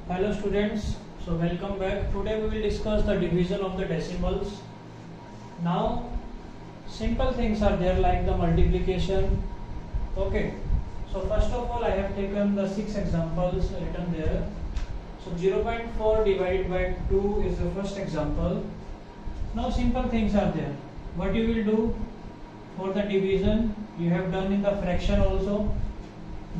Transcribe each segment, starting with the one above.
Hello students, so welcome back. Today we will discuss the division of the decimals. Now simple things are there like the multiplication. Okay, so first of all I have taken the 6 examples written there. So 0.4 divided by 2 is the first example. Now simple things are there. What you will do for the division, you have done in the fraction also.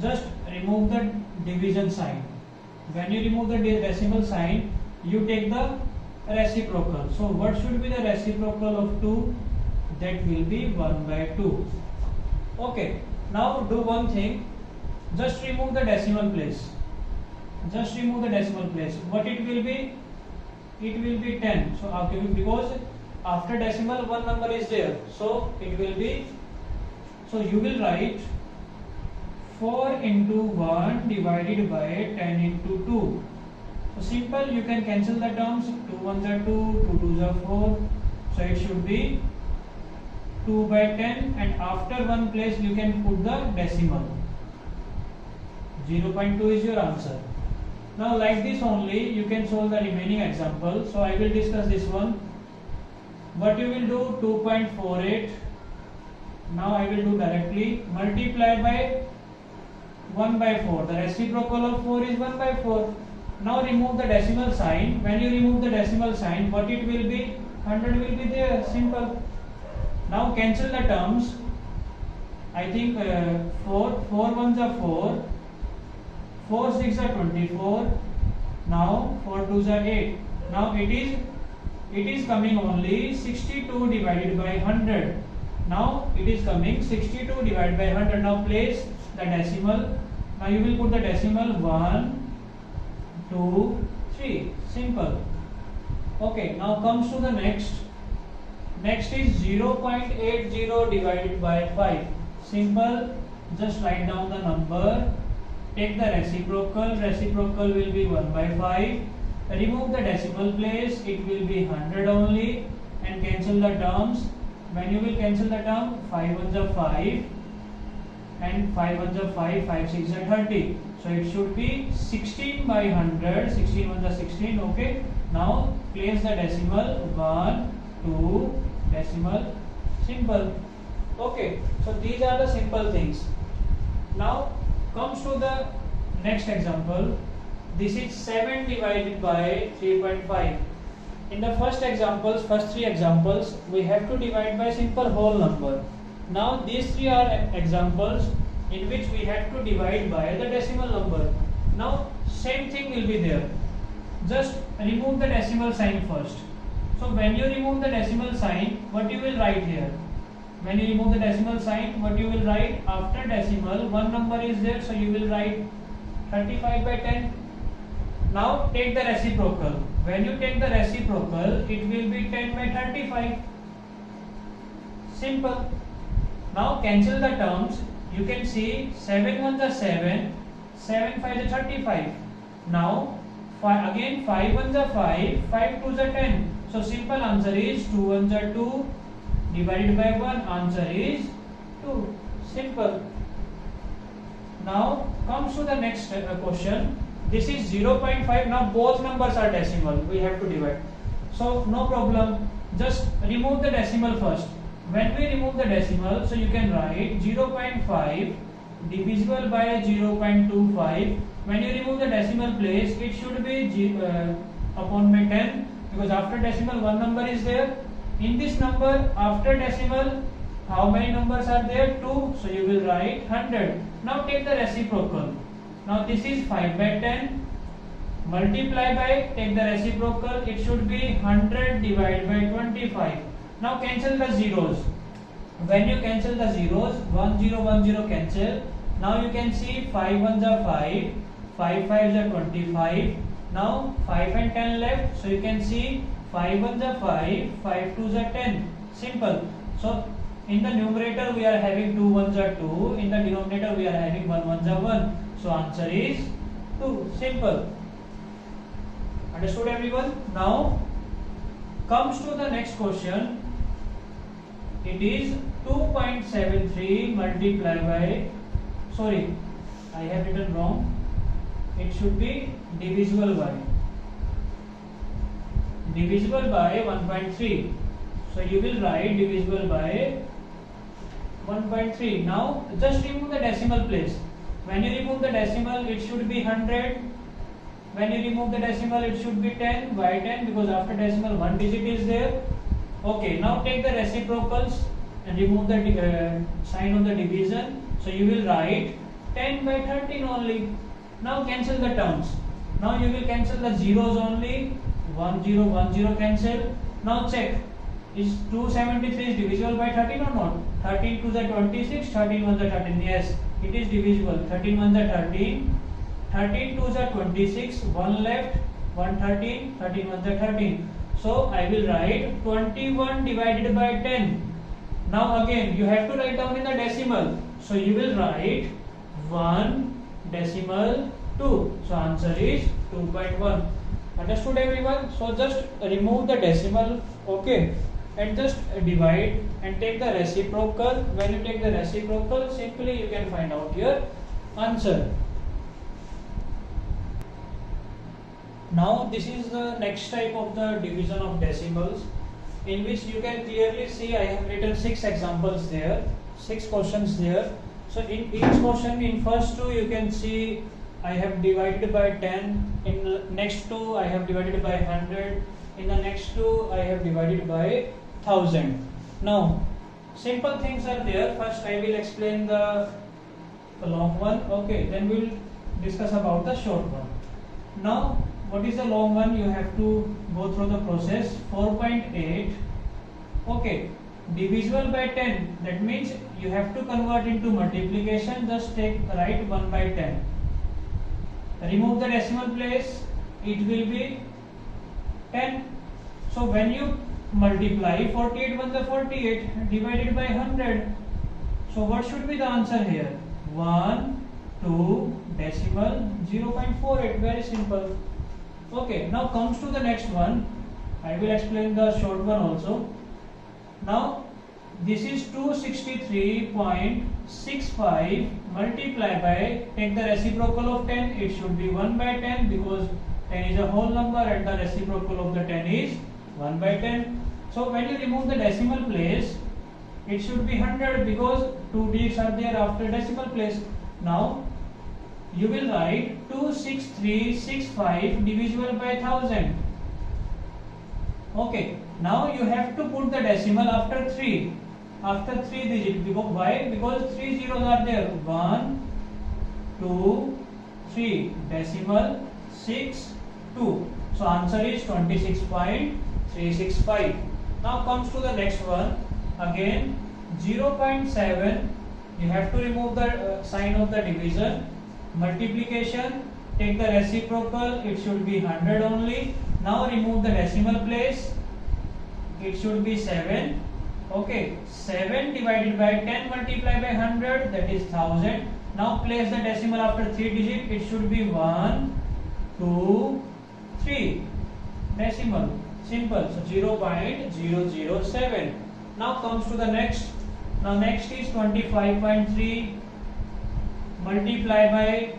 Just remove the division sign. When you remove the decimal sign, you take the reciprocal. So what should be the reciprocal of 2? That will be 1 by 2. Okay, now do one thing. Just remove the decimal place. Just remove the decimal place. What it will be? It will be 10. So okay, because after decimal one number is there. So it will be, so you will write 4 into 1 divided by 10 into 2. So simple, you can cancel the terms. 2 1s are 2, 2 2s are 4. So it should be 2 by 10, and after one place you can put the decimal. 0.2 is your answer. Now like this only you can solve the remaining example. So I will discuss this one. What you will do, 2.48. Now I will do directly. Multiply by 1 by 4. The reciprocal of 4 is 1 by 4. Now remove the decimal sign. When you remove the decimal sign, what it will be? 100 will be there. Simple. Now cancel the terms. I think 4 1s are 4. 4 6s are 24. Now 4 2s are 8. Now it is coming only 62 divided by 100. Now it is coming 62 divided by 100. Now place the decimal. Now you will put the decimal 1, 2, 3. Simple. Okay, now comes to the next. Next is 0.80 divided by 5. Simple. Just write down the number. Take the reciprocal. Reciprocal will be 1 by 5. Remove the decimal place. It will be 100 only. And cancel the terms. When you will cancel the term, 5 1s are 5. And 5 1s are 5, 5 6 are 30. So it should be 16 by 100. 16 1s are 16. Okay. Now place the decimal 1, 2, decimal. Simple. Okay. So these are the simple things. Now comes to the next example. This is 7 divided by 3.5. In the first 3 examples, we have to divide by simple whole number. Now these 3 are examples in which we have to divide by the decimal number. Now same thing will be there. Just remove the decimal sign first. So when you remove the decimal sign, what you will write here? When you remove the decimal sign, what you will write? After decimal, one number is there, so you will write 35 by 10. Now take the reciprocal. When you take the reciprocal, it will be 10 by 35. Simple. Now cancel the terms. You can see 7 1s are 7, 7 5s are 35. Now again 5 1s are 5, 5 2s are 10. So simple answer is 2 1s are 2 divided by 1. Answer is 2. Simple. Now comes to the next question. This is 0.5. Now both numbers are decimal. We have to divide. So no problem. Just remove the decimal first. When we remove the decimal, so you can write 0.5 divisible by 0.25. When you remove the decimal place, it should be upon by 10, because after decimal one number is there. In this number, after decimal, how many numbers are there? 2. So you will write 100. Now take the reciprocal. Now this is 5 by 10. Multiply by, take the reciprocal. It should be 100 divided by 25. Now cancel the zeros. When you cancel the zeros, 1 0 1 0 cancel. Now you can see 5 1s are 5, 5 5s are 25. Now 5 and 10 left. So you can see 5 1s are 5, 5 2s are 10. Simple. So in the numerator we are having 2 1s are 2. In the denominator we are having 1 1s are 1. So answer is 2. Simple. Understood everyone? Now comes to the next question. It is 2.73 multiplied by, sorry, I have written wrong. it should be divisible by 1.3. So you will write divisible by 1.3. Now just remove the decimal place. When you remove the decimal, it should be 100. When you remove the decimal, it should be 10. Why 10? Because after decimal one digit is there. Okay, now take the reciprocals and remove the sign of the division. So you will write 10 by 13 only. Now cancel the terms. Now you will cancel the zeros only. 1 0 1 0 cancel. Now check, is 273 is divisible by 13 or not? 13 2s are 26, 13 1s are 13. Yes, it is divisible. 13 1s are 13, 13 2s are 26, 1 left, 1 13, 13 1s are 13. So I will write 21 divided by 10. Now again you have to write down in the decimal. So you will write 1 decimal 2. So answer is 2.1. Understood everyone? So just remove the decimal, okay, and just divide and take the reciprocal. When you take the reciprocal, simply you can find out your answer. Now this is the next type of the division of decimals, in which you can clearly see I have written 6 examples there, 6 questions there. So in each question, in first two you can see I have divided by 10, in the next two I have divided by 100, in the next two I have divided by 1000. Now simple things are there. First I will explain the long one, okay, then we will discuss about the short one. Now what is the long one? You have to go through the process. 4.8, okay, divisible by 10, that means you have to convert into multiplication. Just write 1 by 10. Remove the decimal place, it will be 10. So when you multiply 48 1s are 48 divided by 100, so what should be the answer here? 1 2 decimal 0.48. Very simple. Okay, now comes to the next one. I will explain the short one also. Now this is 263.65 multiply by, take the reciprocal of 10, it should be 1 by 10 because 10 is a whole number and the reciprocal of the 10 is 1 by 10. So when you remove the decimal place, it should be 100 because 2 digits are there after decimal place. Now you will write 26365 divisible by 1000. Okay, now you have to put the decimal after 3. After 3 digits. Because why? Because 3 zeros are there. 1 2 3 decimal 6 2. So answer is 26.365. Now comes to the next one. Again 0.7. You have to remove the sign of the division. Multiplication, take the reciprocal, it should be 100 only. Now remove the decimal place, it should be 7. Okay, 7 divided by 10 multiplied by 100, that is 1000. Now place the decimal after 3 digits, it should be 1 2 3 decimal. Simple. So 0.007. Now comes to the next. Now next is 25.3 multiply by,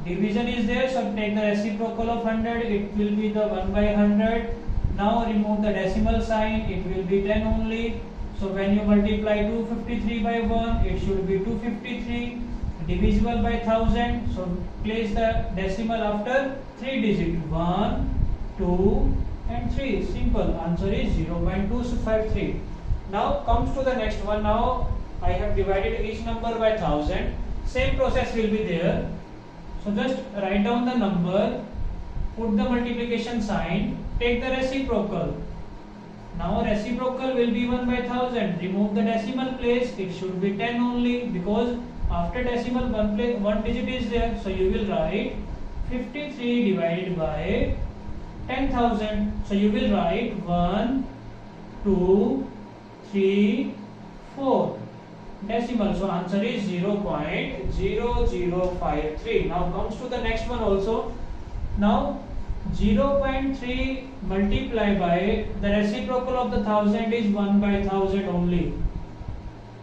division is there, so take the reciprocal of 100, it will be the 1 by 100. Now remove the decimal sign, it will be 10 only. So when you multiply 253 by 1, it should be 253 divisible by 1000. So place the decimal after 3 digits, 1 2 and 3. Simple. Answer is 0.253. Now comes to the next one. Now I have divided each number by 1000. Same process will be there. So just write down the number, put the multiplication sign, take the reciprocal. Now reciprocal will be 1 by 1000. Remove the decimal place, it should be 10 only because after decimal one digit is there. So you will write 53 divided by 10,000. So you will write 1 2 3 4 decimal. So answer is 0.0053. Now comes to the next one also. Now 0.3 multiply by, the reciprocal of the 1000 is 1 by 1000 only.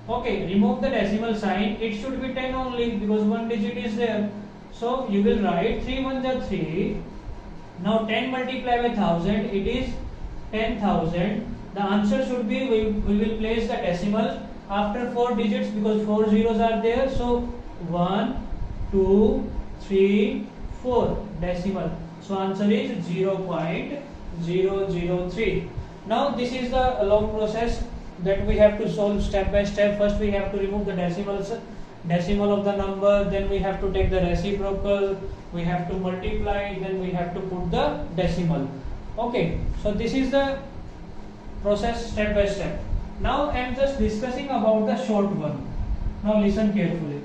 Okay, remove the decimal sign, it should be 10 only because one digit is there. So you will write 3 1 are 3. Now 10 multiplied by 1000, it is 10,000. The answer should be, we will place the decimal after 4 digits because 4 zeros are there. So 1, 2, 3, 4 decimal. So answer is 0.003. Now this is the long process that we have to solve step by step. First we have to remove the decimal of the number, then we have to take the reciprocal, we have to multiply, then we have to put the decimal. Okay, so this is the process step by step. Now I am just discussing about the short one. Now listen carefully.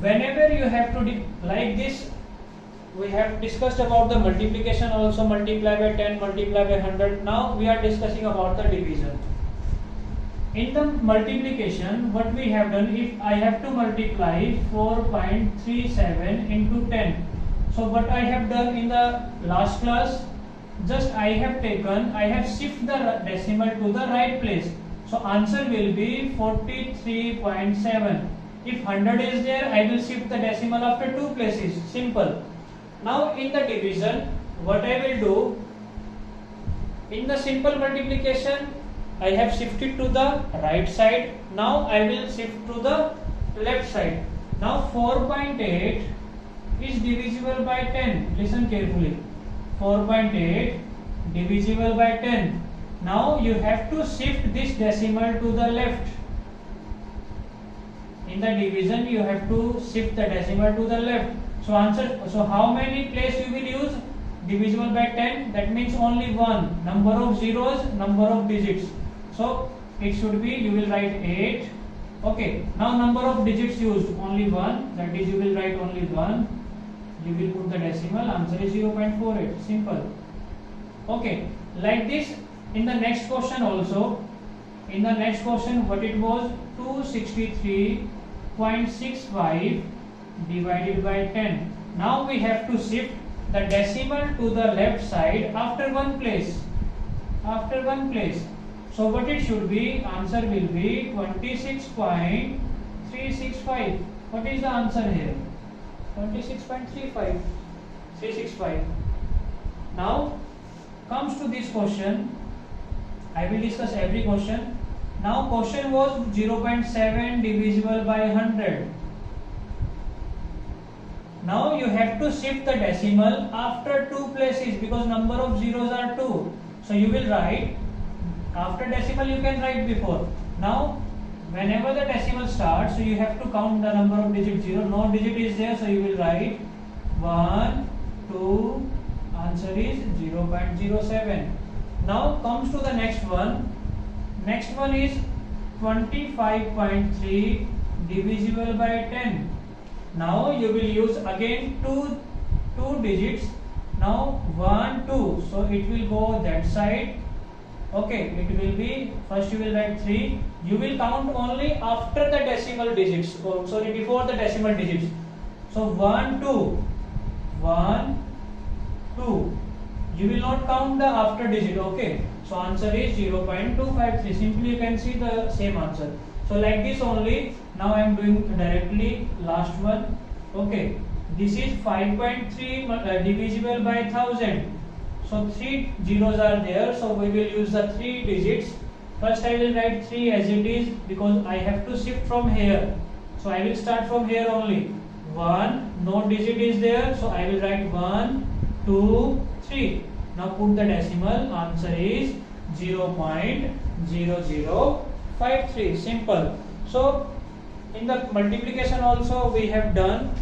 Whenever you have to like this, we have discussed about the multiplication also, multiply by 10, multiply by 100. Now we are discussing about the division. In the multiplication, what we have done, if I have to multiply 4.37 into 10. So what I have done in the last class, just I have shifted the decimal to the right place. So answer will be 43.7. If 100 is there, I will shift the decimal after 2 places. Simple. Now in the division, what I will do, in the simple multiplication, I have shifted to the right side. Now I will shift to the left side. Now 4.8 is divisible by 10. Listen carefully. 4.8 divisible by 10. Now you have to shift this decimal to the left. In the division, you have to shift the decimal to the left. So answer. So how many place you will use? Divisible by 10. That means only one. Number of zeros, number of digits. So it should be, you will write 8. Okay. Now number of digits used, only 1. That is, you will write only 1. You will put the decimal. Answer is 0.48. Simple. Okay. Like this, in the next question also. In the next question, what it was? 263.65 divided by 10. Now we have to shift the decimal to the left side after one place. After one place. So what it should be? Answer will be 26.365. What is the answer here? 26.35. 365. Now comes to this question. I will discuss every question. Now question was 0.7 divisible by 100. Now you have to shift the decimal after 2 places because number of zeros are 2. So you will write after decimal, you can write before. Now whenever the decimal starts, so you have to count the number of digits 0. No digit is there, so you will write 1, 2. Answer is 0.07. Now comes to the next one. Next one is 25.3 divisible by 10. Now you will use again two digits. Now 1, 2. So it will go that side. Okay, it will be, first you will write 3. You will count only after the decimal digits. Oh, sorry, before the decimal digits. So 1, 2. 1, 2. You will not count the after digit. Okay. So answer is 0.253. Simply you can see the same answer. So like this only. Now I am doing directly last one. Okay. This is 5.3 divisible by 1000. So 3 zeros are there. So we will use the 3 digits. First I will write 3 as it is because I have to shift from here. So I will start from here only. 1. No digit is there. So I will write 1, 2, 3. Now put the decimal. Answer is 0.0053. Simple. So in the multiplication also we have done.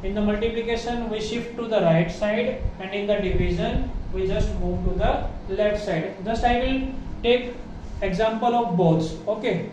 In the multiplication we shift to the right side, and in the division we just move to the left side. Just I will take example of both. Okay.